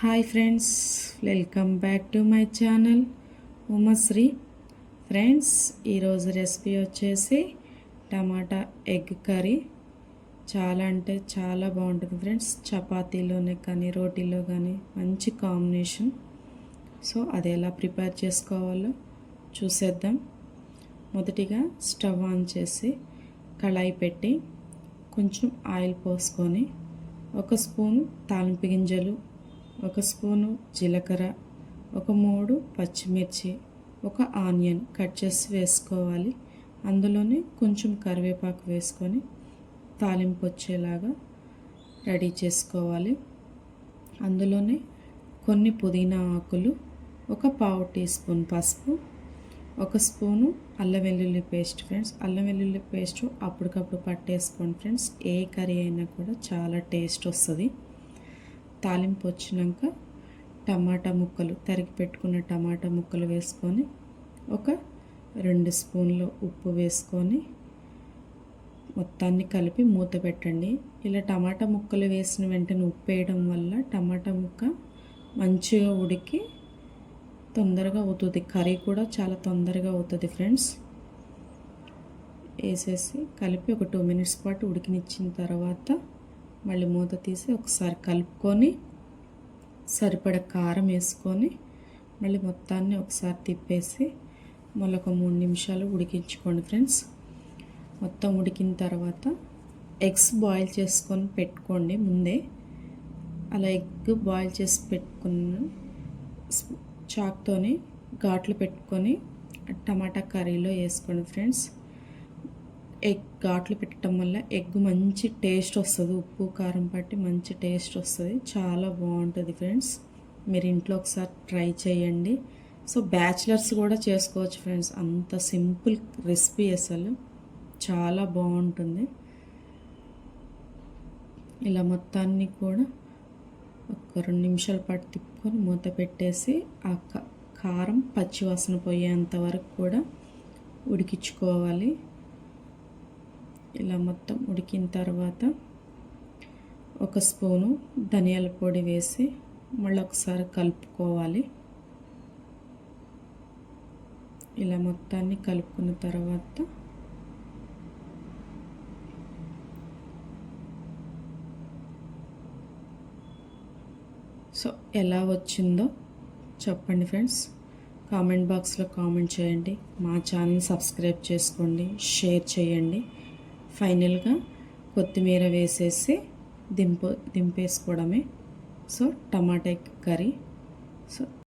Hi friends, welcome back to my channel Umashri. Friends, ఈరోజు recipe వచ్చేసి tomato egg curry. చాలా అంటే చాలా బాగుంటుంది ఫ్రెండ్స్. చపాతీలోనే కానీ రోటీలో కానీ మంచి కాంబినేషన్. సో అది ఎలా ప్రిపేర్ చేసుకోవాలో చూసేద్దాం. మొదటిగా స్టవ్ ఆన్ చేసి కళాయి పెట్టి కొంచెం ఆయిల్ పోసుకొని 1 స్పూను తాలింపు గింజలు, 1 స్పూను జీలకర్ర, 3 పచ్చిమిర్చి, 1 ఆనియన్ కట్ చేసి వేసుకోవాలి. అందులోనే కొంచెం కరివేపాకు వేసుకొని తాలింపు వచ్చేలాగా రెడీ చేసుకోవాలి. అందులోనే కొన్ని పుదీనా ఆకులు, 1/4 టీ స్పూన్ పసుపు, 1 స్పూను అల్లం వెల్లుల్లి పేస్ట్. ఫ్రెండ్స్, అల్లం వెల్లుల్లి పేస్ట్ అప్పటికప్పుడు పట్టేసుకోండి ఫ్రెండ్స్. ఏ కర్రీ అయినా కూడా చాలా టేస్ట్ వస్తుంది. తాలింపు వచ్చినాక టమాటా ముక్కలు, తరిగి పెట్టుకున్న టమాటా ముక్కలు వేసుకొని 2 స్పూన్లు ఉప్పు వేసుకొని మొత్తాన్ని కలిపి మూత పెట్టండి. ఇలా టమాటా ముక్కలు వేసిన వెంటనే ఉప్పు వేయడం వల్ల టమాటా ముక్క మంచిగా ఉడికి తొందరగా అవుతుంది. కర్రీ కూడా చాలా తొందరగా అవుతుంది ఫ్రెండ్స్. వేసేసి కలిపి 2 మినిట్స్ పాటు ఉడికినిచ్చిన తర్వాత మళ్ళీ మూత తీసి ఒకసారి కలుపుకొని సరిపడ కారం వేసుకొని మళ్ళీ మొత్తాన్ని ఒకసారి తిప్పేసి మళ్ళీ 3 నిమిషాలు ఉడికించుకోండి ఫ్రెండ్స్. మొత్తం ఉడికిన తర్వాత ఎగ్స్ బాయిల్ చేసుకొని పెట్టుకోండి ముందే. అలా ఎగ్ బాయిల్ చేసి పెట్టుకున్న చాక్తోని ఘాట్లు పెట్టుకొని టమాటా కర్రీలో వేసుకోండి ఫ్రెండ్స్. ఎగ్ ఘాట్లు పెట్టడం వల్ల ఎగ్ మంచి టేస్ట్ వస్తుంది. ఉప్పు కారం పట్టి మంచి టేస్ట్ వస్తుంది. చాలా బాగుంటుంది ఫ్రెండ్స్. మీరు ఇంట్లో ఒకసారి ట్రై చేయండి. సో బ్యాచిలర్స్ కూడా చేసుకోవచ్చు ఫ్రెండ్స్. అంత సింపుల్ రెసిపీ, అసలు చాలా బాగుంటుంది. ఇలా మొత్తాన్ని కూడా 2 నిమిషాల పాటు తిప్పుకొని మూత పెట్టేసి ఆ కారం పచ్చివాసన పోయేంత వరకు కూడా ఉడికించుకోవాలి. ఇలా మొత్తం ఉడికిన తర్వాత 1 స్పూను ధనియాల పొడి వేసి మళ్ళీ ఒకసారి కలుపుకోవాలి. ఇలా మొత్తాన్ని కలుపుకున్న తర్వాత సో ఎలా వచ్చిందో చెప్పండి ఫ్రెండ్స్. కామెంట్ బాక్స్లో కామెంట్ చేయండి. మా ఛానల్ సబ్స్క్రైబ్ చేసుకోండి, షేర్ చేయండి. ఫైనల్గా కొత్తిమీర వేసేసి దింపేసుకోవడమే. సో టమాటా కర్రీ. సో